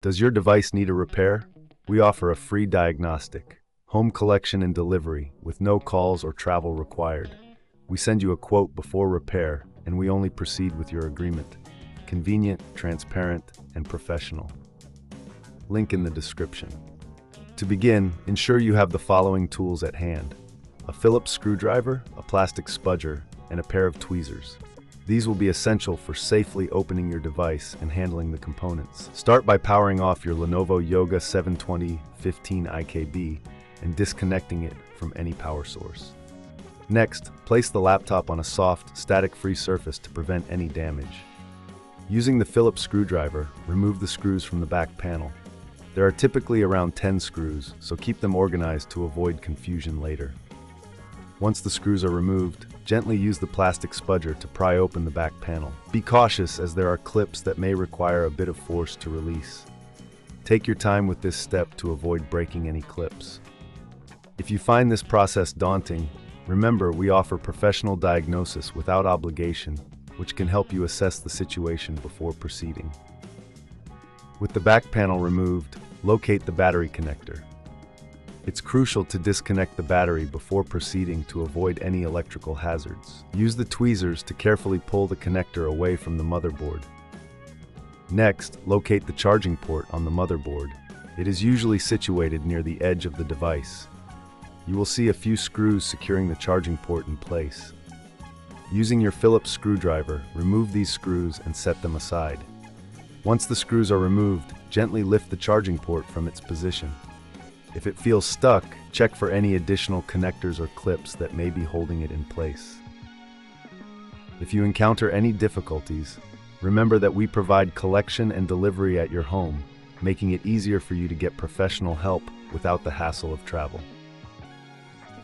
Does your device need a repair? We offer a free diagnostic, home collection and delivery with no calls or travel required. We send you a quote before repair, and we only proceed with your agreement. Convenient, transparent, and professional. Link in the description. To begin, ensure you have the following tools at hand: a Phillips screwdriver, a plastic spudger, and a pair of tweezers. These will be essential for safely opening your device and handling the components. Start by powering off your Lenovo Yoga 720/15 IKB and disconnecting it from any power source. Next, place the laptop on a soft, static-free surface to prevent any damage. Using the Phillips screwdriver, remove the screws from the back panel. There are typically around 10 screws, so keep them organized to avoid confusion later. Once the screws are removed, gently use the plastic spudger to pry open the back panel. Be cautious, as there are clips that may require a bit of force to release. Take your time with this step to avoid breaking any clips. If you find this process daunting, remember we offer professional diagnosis without obligation, which can help you assess the situation before proceeding. With the back panel removed, locate the battery connector. It's crucial to disconnect the battery before proceeding to avoid any electrical hazards. Use the tweezers to carefully pull the connector away from the motherboard. Next, locate the charging port on the motherboard. It is usually situated near the edge of the device. You will see a few screws securing the charging port in place. Using your Phillips screwdriver, remove these screws and set them aside. Once the screws are removed, gently lift the charging port from its position. If it feels stuck, check for any additional connectors or clips that may be holding it in place. If you encounter any difficulties, remember that we provide collection and delivery at your home, making it easier for you to get professional help without the hassle of travel.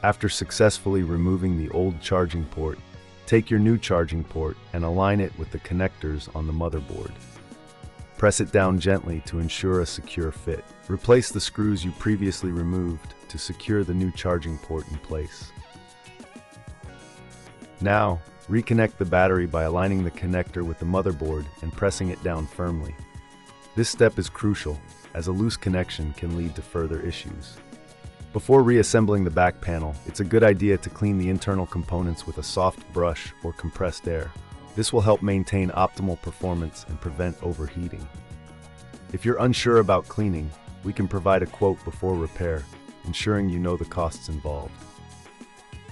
After successfully removing the old charging port, take your new charging port and align it with the connectors on the motherboard. Press it down gently to ensure a secure fit. Replace the screws you previously removed to secure the new charging port in place. Now, reconnect the battery by aligning the connector with the motherboard and pressing it down firmly. This step is crucial, as a loose connection can lead to further issues. Before reassembling the back panel, it's a good idea to clean the internal components with a soft brush or compressed air. This will help maintain optimal performance and prevent overheating. If you're unsure about cleaning, we can provide a quote before repair, ensuring you know the costs involved.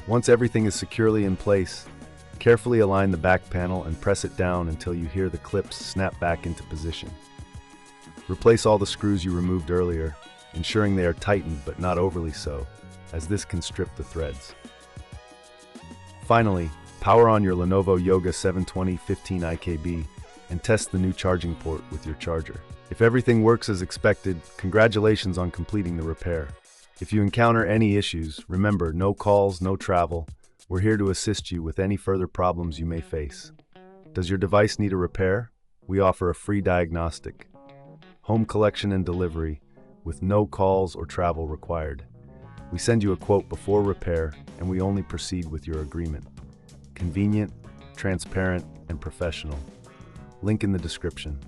Once everything is securely in place, carefully align the back panel and press it down until you hear the clips snap back into position. Replace all the screws you removed earlier, ensuring they are tightened but not overly so, as this can strip the threads. Finally, power on your Lenovo Yoga 720/15 IKB and test the new charging port with your charger. If everything works as expected, congratulations on completing the repair. If you encounter any issues, remember, no calls, no travel. We're here to assist you with any further problems you may face. Does your device need a repair? We offer a free diagnostic, home collection and delivery with no calls or travel required. We send you a quote before repair, and we only proceed with your agreement. Convenient, transparent, and professional. Link in the description.